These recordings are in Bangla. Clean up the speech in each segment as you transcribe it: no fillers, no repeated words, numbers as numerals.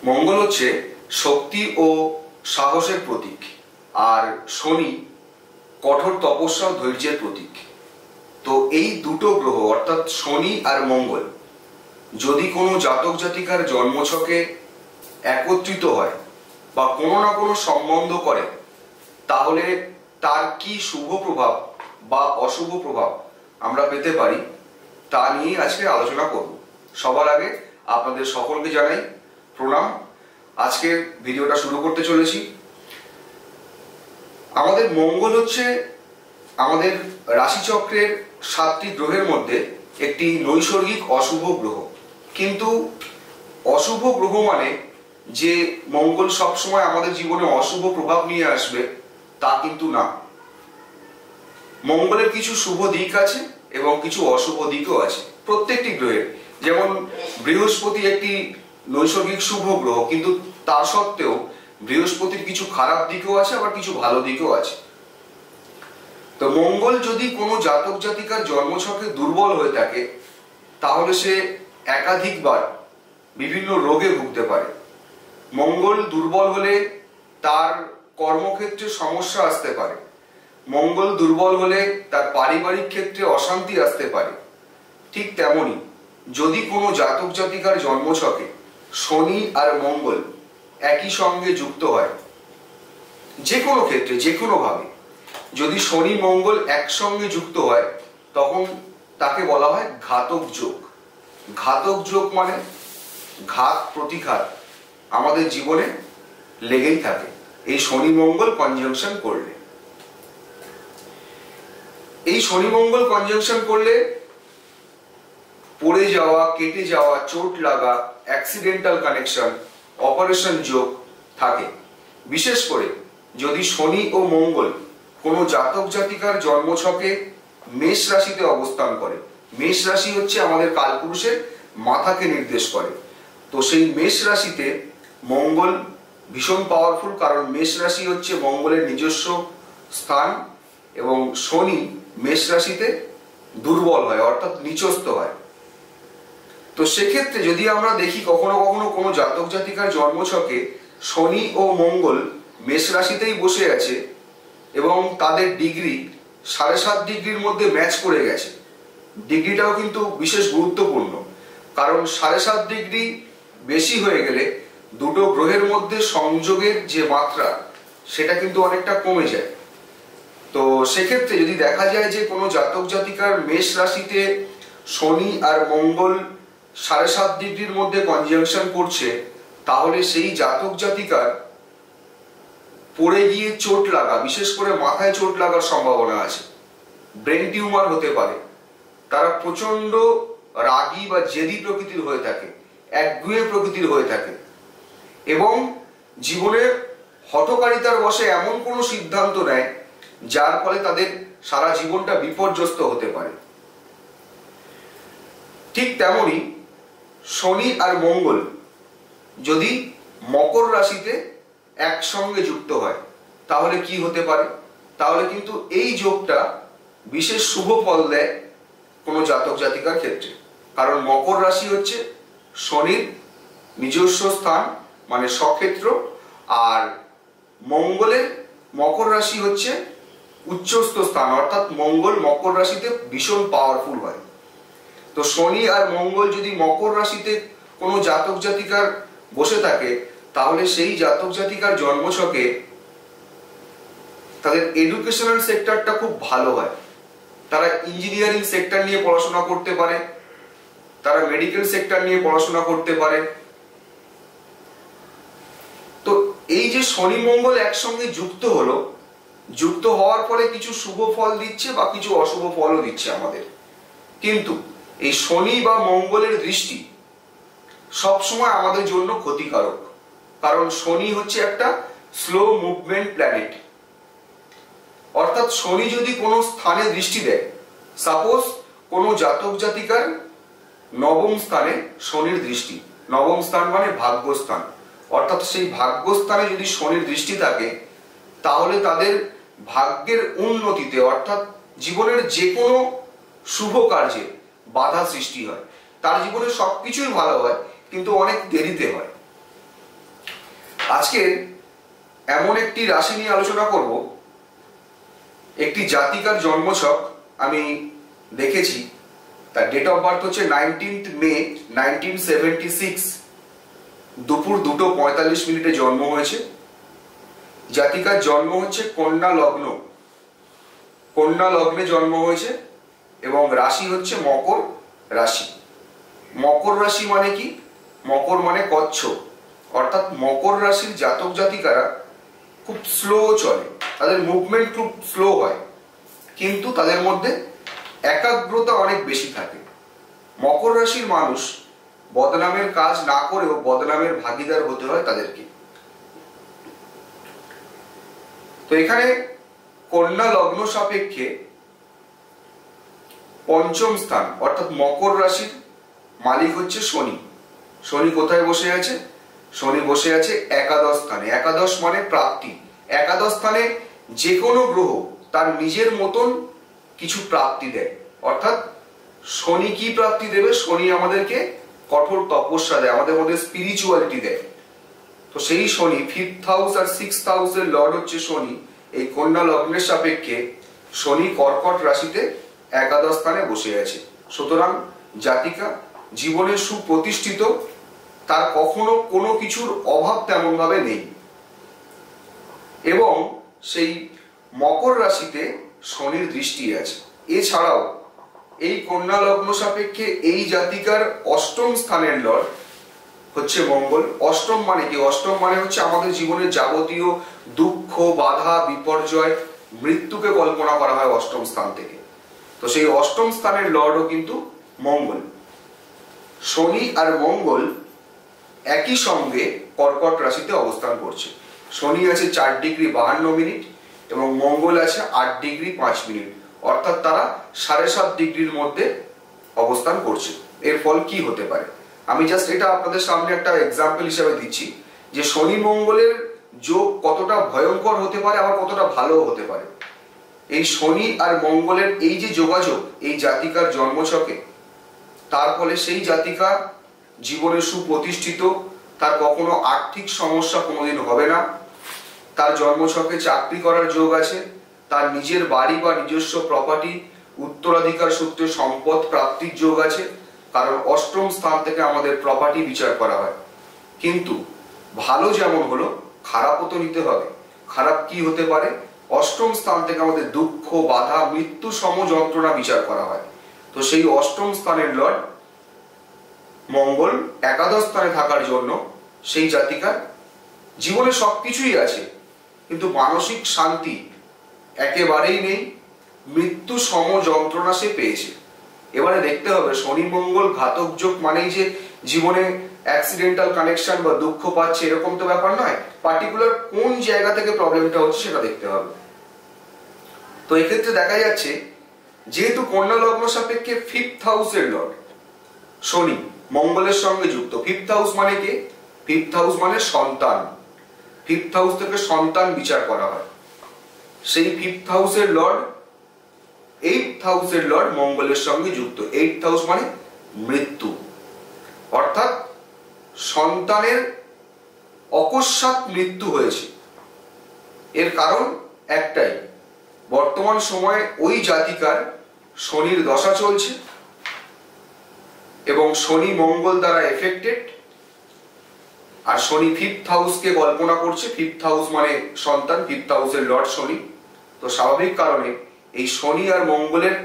মঙ্গল হচ্ছে শক্তি ও সাহসের প্রতীক, আর শনি কঠোর তপস্যা ও ধৈর্যের প্রতীক। তো এই দুটো গ্রহ অর্থাৎ শনি আর মঙ্গল যদি কোনো জাতক জাতিকার জন্মছকে একত্রিত হয় বা কোনো না কোনো সম্বন্ধ করে, তাহলে তার কি শুভ প্রভাব বা অশুভ প্রভাব আমরা পেতে পারি তা নিয়ে আজকে আলোচনা করব। সবার আগে আপনাদের সকলকে জানাই প্রণাম। আজকে ভিডিওটা শুরু করতে চলেছি। আমাদের মঙ্গল হচ্ছে আমাদের রাশিচক্রের 7টি গ্রহের মধ্যে একটি নৈসর্গিক অশুভ গ্রহ। কিন্তু অশুভ গ্রহ মানে যে মঙ্গল সবসময় আমাদের জীবনে অশুভ প্রভাব নিয়ে আসবে তা কিন্তু না। মঙ্গলের কিছু শুভ দিক আছে এবং কিছু অশুভ দিকও আছে প্রত্যেকটি গ্রহের। যেমন বৃহস্পতি একটি নৈসর্গিক শুভ গ্রহ, কিন্তু তা সত্ত্বেও বৃহস্পতির কিছু খারাপ দিকও আছে, আবার কিছু ভালো দিকও আছে। তো মঙ্গল যদি কোনো জাতক জাতিকার জন্মছকে দুর্বল হয়ে থাকে, তাহলে সে একাধিকবার বিভিন্ন রোগে ভুগতে পারে। মঙ্গল দুর্বল হলে তার কর্মক্ষেত্রে সমস্যা আসতে পারে। মঙ্গল দুর্বল হলে তার পারিবারিক ক্ষেত্রে অশান্তি আসতে পারে। ঠিক তেমনি যদি কোনো জাতক জাতিকার জন্মছকে শনি আর মঙ্গল একই সঙ্গে যুক্ত হয়, যে কোনো ক্ষেত্রে যে কোনোভাবে যদি শনি মঙ্গল একসঙ্গে যুক্ত হয়, তখন তাকে বলা হয় ঘাতক যোগ। ঘাতক যোগ মানে ঘাত প্রতিঘাত আমাদের জীবনে লেগেই থাকে এই শনি মঙ্গল কনজাংশন করলে। এই শনি মঙ্গল কনজাংশন করলে পড়ে যাওয়া, কেটে যাওয়া, চোট লাগা, অ্যাক্সিডেন্টাল কানেকশন, অপারেশন যোগ থাকে। বিশেষ করে যদি শনি ও মঙ্গল কোনো জাতক জাতিকার জন্মছকে মেষ রাশিতে অবস্থান করে। মেষ রাশি হচ্ছে আমাদের কালপুরুষের মাথাকে নির্দেশ করে। তো সেই মেষ রাশিতে মঙ্গল ভীষণ পাওয়ারফুল, কারণ মেষ রাশি হচ্ছে মঙ্গলের নিজস্ব স্থান, এবং শনি মেষ রাশিতে দুর্বল হয় অর্থাৎ নিচস্থ হয়। তো সেক্ষেত্রে যদি আমরা দেখি কখনো কখনো কোনো জাতক জাতিকার জন্মছকে শনি ও মঙ্গল মেষ রাশিতেই বসে আছে এবং তাদের ডিগ্রি 7.5 ডিগ্রির মধ্যে ম্যাচ করে গেছে। ডিগ্রিটাও কিন্তু বিশেষ গুরুত্বপূর্ণ, কারণ 7.5 ডিগ্রি বেশি হয়ে গেলে দুটো গ্রহের মধ্যে সংযোগের যে মাত্রা সেটা কিন্তু অনেকটা কমে যায়। তো সেক্ষেত্রে যদি দেখা যায় যে কোনো জাতক জাতিকার মেষ রাশিতে শনি আর মঙ্গল 7.5 ডিগ্রির মধ্যে কনজাংশন করছে, তাহলে সেই জাতক জাতিকার পড়ে গিয়ে চোট লাগা, বিশেষ করে মাথায় চোট লাগার সম্ভাবনা আছে। ব্রেন টিউমার হতে পারে। তারা প্রচন্ড রাগী বা জেদি প্রকৃতির হয়ে থাকে, একগুঁয়ে প্রকৃতির হয়ে থাকে, এবং জীবনে হঠকারিতার বশে এমন কোনো সিদ্ধান্ত নেয় যার ফলে তাদের সারা জীবনটা বিপর্যস্ত হতে পারে। ঠিক তেমনি শনি আর মঙ্গল যদি মকর রাশিতে একসঙ্গে যুক্ত হয়, তাহলে কি হতে পারে? তাহলে কিন্তু এই যোগটা বিশেষ শুভ ফল দেয় কোনো জাতক জাতিকার ক্ষেত্রে। কারণ মকর রাশি হচ্ছে শনির নিজস্ব স্থান, মানে স্বক্ষেত্র, আর মঙ্গলের মকর রাশি হচ্ছে উচ্চস্থ স্থান, অর্থাৎ মঙ্গল মকর রাশিতে ভীষণ পাওয়ারফুল হয়। তো শনি আর মঙ্গল যদি মকর রাশিতে কোনো জাতক জাতিকার বসে থাকে, তাহলে সেই জাতক জাতিকার জন্মছকে তাদের এডুকেশনাল সেক্টরটা খুব ভালো হয়। তারা ইঞ্জিনিয়ারিং সেক্টর নিয়ে পড়াশোনা করতে পারে, তারা মেডিকেল সেক্টর নিয়ে পড়াশোনা করতে পারে। তো এই যে শনি মঙ্গল একসঙ্গে যুক্ত হলো, যুক্ত হওয়ার পরে কিছু শুভ ফল দিচ্ছে বা কিছু অশুভ ফলও দিচ্ছে আমাদের। কিন্তু এই শনি বা মঙ্গলের দৃষ্টি সবসময় আমাদের জন্য ক্ষতিকারক, কারণ শনি হচ্ছে একটা স্লো মুভমেন্ট প্ল্যানেট। অর্থাৎ শনি যদি কোনো স্থানে দৃষ্টি দেয়, সাপোজ কোনো জাতক জাতিকার নবম স্থানে শনির দৃষ্টি, নবম স্থান মানে ভাগ্যস্থান, অর্থাৎ সেই ভাগ্যস্থানে যদি শনির দৃষ্টি থাকে, তাহলে তাদের ভাগ্যের উন্নতিতে অর্থাৎ জীবনের যে কোনো শুভ কার্যে বাধা সৃষ্টি হয়। তার জীবনে সবকিছুই ভালো হয়, কিন্তু অনেক দেরিতে হয়। আজকে এমন একটি রাশি নিয়ে আলোচনা করব, একটি জাতিকার জন্মছক আমি দেখেছি। তার ডেট অফ বার্থ হচ্ছে 19 মে 1976, দুপুর 2:45 জন্ম হয়েছে। জাতিকার জন্ম হচ্ছে কন্যা লগ্ন, কন্যা লগ্নে জন্ম হয়েছে এবং রাশি হচ্ছে মকর রাশি। মকর রাশি মানে কি? মকর মানে কচ্ছপ, অর্থাৎ মকর রাশির জাতক জাতিকারা খুব স্লো চলে, তাদের মুভমেন্ট খুব স্লো হয়, কিন্তু তাদের মধ্যে একাগ্রতা অনেক বেশি থাকে। মকর রাশির মানুষ বদনামের কাজ না করেও বদনামের ভাগিদার হতে হয় তাদেরকে। তো এখানে কন্যা লগ্ন সাপেক্ষে পঞ্চম স্থান অর্থাৎ মকর রাশির মালিক হচ্ছে শনি। শনি কোথায় বসে আছে? শনি বসে আছে একাদশ স্থানে। একাদশ মানে প্রাপ্তি। একাদশ স্থানে যে কোনো গ্রহ তার নিজের মতন কিছু প্রাপ্তি দেয়। অর্থাৎ শনি কি প্রাপ্তি দেবে? শনি আমাদেরকে কঠোর তপস্যা দেয়, আমাদের মধ্যে স্পিরিচুয়ালিটি দেয়। তো সেই শনি 5th হাউস আর 6th হাউসের লর্ড হচ্ছে শনি। এই কন্যা লগ্নের সাপেক্ষে শনি কর্কট রাশিতে একাদশ স্থানে বসে আছে। সুতরাং জাতিকা জীবনে সুপ্রতিষ্ঠিত, তার কখনো কোনো কিছুর অভাব তেমন ভাবে নেই। এবং সেই মকর রাশিতে শনির দৃষ্টি আছে। এছাড়াও এই কন্যা লগ্ন সাপেক্ষে এই জাতিকার অষ্টম স্থানের লর্ড হচ্ছে মঙ্গল। অষ্টম মানে কি? অষ্টম মানে হচ্ছে আমাদের জীবনের যাবতীয় দুঃখ, বাধা, বিপর্যয়, মৃত্যুকে কল্পনা করা হয় অষ্টম স্থান থেকে। তো সেই অষ্টম স্থানের লর্ডও কিন্তু মঙ্গল। শনি আর মঙ্গল একই সঙ্গে কর্কট রাশিতে অবস্থান করছে। শনি আছে 4°52' এবং মঙ্গল আছে 8°5'। অর্থাৎ তারা 7.5 ডিগ্রির মধ্যে অবস্থান করছে। এর ফল কি হতে পারে? আমি জাস্ট এটা আপনাদের সামনে একটা এক্সাম্পল হিসেবে দিচ্ছি যে শনি মঙ্গলের যোগ কতটা ভয়ঙ্কর হতে পারে, আবার কতটা ভালো হতে পারে। এই শনি আর মঙ্গলের এই যে যোগাযোগ এই জাতিকার জন্মছকে, তার ফলে সেই জাতিকা জীবনে সুপ্রতিষ্ঠিত, তার কখনো আর্থিক সমস্যা কোনোদিন হবে না। তার জন্মছকে চাকরি করার যোগ আছে, তার নিজের বাড়ি বা নিজস্ব প্রপার্টি, উত্তরাধিকার সূত্রে সম্পদ প্রাপ্তির যোগ আছে। কারণ অষ্টম স্থান থেকে আমাদের প্রপার্টি বিচার করা হয়। কিন্তু ভালো যেমন হলো, খারাপও তো নিতে হবে। খারাপ কি হতে পারে? অষ্টম স্থান থেকে আমাদের দুঃখ, বাধা, মৃত্যু সম যন্ত্রণা বিচার করা হয়। তো সেই অষ্টম স্থানের লর্ড মঙ্গল একাদশ স্থানে থাকার জন্য সেই জাতিকার জীবনে সবকিছুই আছে, কিন্তু মানসিক শান্তি একেবারেই নেই, মৃত্যু সম যন্ত্রণা সে পেয়েছে। এবারে দেখতে হবে শনি মঙ্গল ঘাতক যোগ মানেই যে জীবনে অ্যাক্সিডেন্টাল কানেকশন বা দুঃখ পাচ্ছে এরকম তো ব্যাপার নয়। পার্টিকুলার কোন জায়গা থেকে প্রবলেমটা হচ্ছে সেটা দেখতে হবে। তো এক্ষেত্রে দেখা যাচ্ছে যেহেতু কন্যা লগ্ন সাপেক্ষে 5th হাউসের লর্ড শনি মঙ্গলের সঙ্গে যুক্ত। 5th হাউস মানে কি? 5th হাউস মানে সন্তান। 5th হাউস থেকে সন্তান বিচার করা হয়। সেই 5th হাউসের লর্ড 8th হাউসের লর্ড মঙ্গলের সঙ্গে যুক্ত। 8th হাউস মানে মৃত্যু, অর্থাৎ সন্তানের অকস্মাৎ মৃত্যু হয়েছে। এর কারণ একটাই, বর্তমান সময়ে ওই জাতিকার শনির দশা চলছে এবং শনি মঙ্গল দ্বারা এফেক্টেড। আর শনি 5th হাউসকে কল্পনা করছে। 5th হাউস মানে সন্তান, 5th হাউসের লর্ড শনি। তো স্বাভাবিক কারণে এই শনি আর মঙ্গলের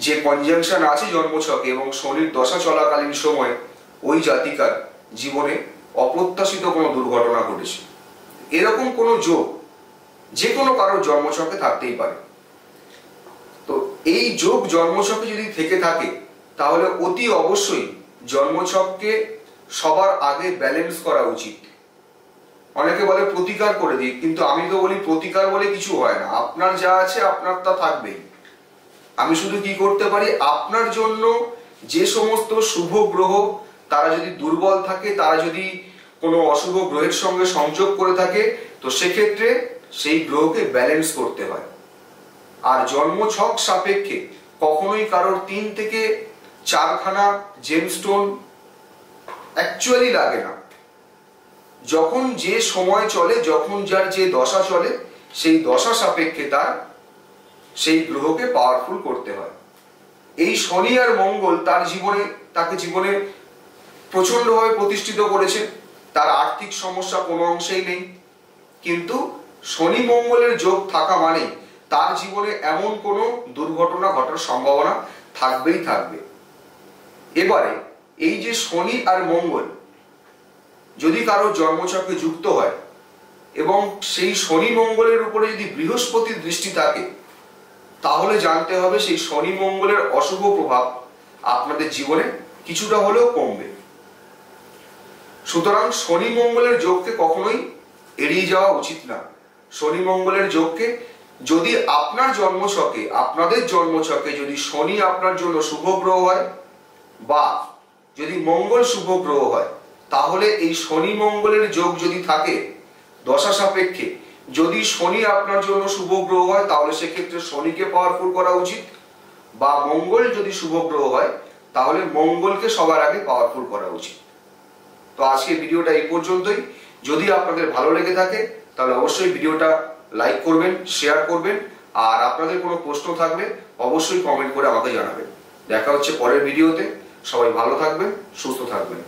যে কনজাংশন আছে জন্মছকে এবং শনির দশা চলাকালীন সময়ে ওই জাতিকার জীবনে অপ্রত্যাশিত কোনো দুর্ঘটনা ঘটেছে। এরকম কোনো যোগ যে কোনো কারোর জন্মছকে থাকতেই পারে। তো এই যোগ জন্মছকে যদি থেকে থাকে তাহলে অতি অবশ্যই জন্মছককে সবার আগে ব্যালেন্স করা উচিত। অনেকে বলে প্রতিকার করে দিই, কিন্তু আমি তো বলি প্রতিকার বলে কিছু হয় না। আপনার যা আছে আপনার তা থাকবেই। আমি শুধু কি করতে পারি, আপনার জন্য যে সমস্ত শুভ গ্রহ তারা যদি দুর্বল থাকে, তারা যদি কোনো অশুভ গ্রহের সঙ্গে সংযোগ করে থাকে, তো সেক্ষেত্রে সেই গ্রহকে ব্যালেন্স করতে হয়। আর জন্মছক সাপেক্ষে কখনোই কারোর 3 থেকে 4খানা জেমস্টোন অ্যাকচুয়ালি লাগে না। যখন যে সময় চলে, যখন যার যে দশা চলে, সেই দশা সাপেক্ষে তার সেই গ্রহকে পাওয়ারফুল করতে হয়। এই শনি আর মঙ্গল তাকে জীবনে প্রচন্ডভাবে প্রতিষ্ঠিত করেছে। তার আর্থিক সমস্যা কোনো অংশেই নেই, কিন্তু শনি মঙ্গলের যোগ থাকা মানে তার জীবনে এমন কোনো দুর্ঘটনা ঘটার সম্ভাবনা থাকবেই থাকবে। এবারে এই যে শনি আর মঙ্গল যদি কারো জন্মছকে যুক্ত হয় এবং সেই শনি মঙ্গলের উপরে যদি বৃহস্পতির দৃষ্টি থাকে, তাহলে জানতে হবে সেই শনি মঙ্গলের অশুভ প্রভাব আপনাদের জীবনে কিছুটা হলেও কমবে। সুতরাং শনি মঙ্গলের যোগকে কখনোই এড়িয়ে যাওয়া উচিত না। শনি মঙ্গলের যোগকে যদি আপনাদের জন্মছকে যদি শনি আপনার জন্য শুভ গ্রহ হয় বা যদি মঙ্গল শুভ গ্রহ হয়, তাহলে এই শনি মঙ্গলের যোগ যদি থাকে দশা সাপেক্ষে, যদি শনি আপনার জন্য শুভ গ্রহ হয় তাহলে সেক্ষেত্রে শনিকে পাওয়ারফুল করা উচিত, বা মঙ্গল যদি শুভ গ্রহ হয় তাহলে মঙ্গলকে সবার আগে পাওয়ারফুল করা উচিত। তো আজকে ভিডিওটা এই পর্যন্তই। যদি আপনাদের ভালো লেগে থাকে তাহলে অবশ্যই ভিডিওটা লাইক করবেন, শেয়ার করবেন, আর আপনাদের কোনো প্রশ্ন থাকলে অবশ্যই কমেন্ট করে আমাকে জানাবেন। দেখা হচ্ছে পরের ভিডিওতে। সবাই ভালো থাকবেন, সুস্থ থাকবেন।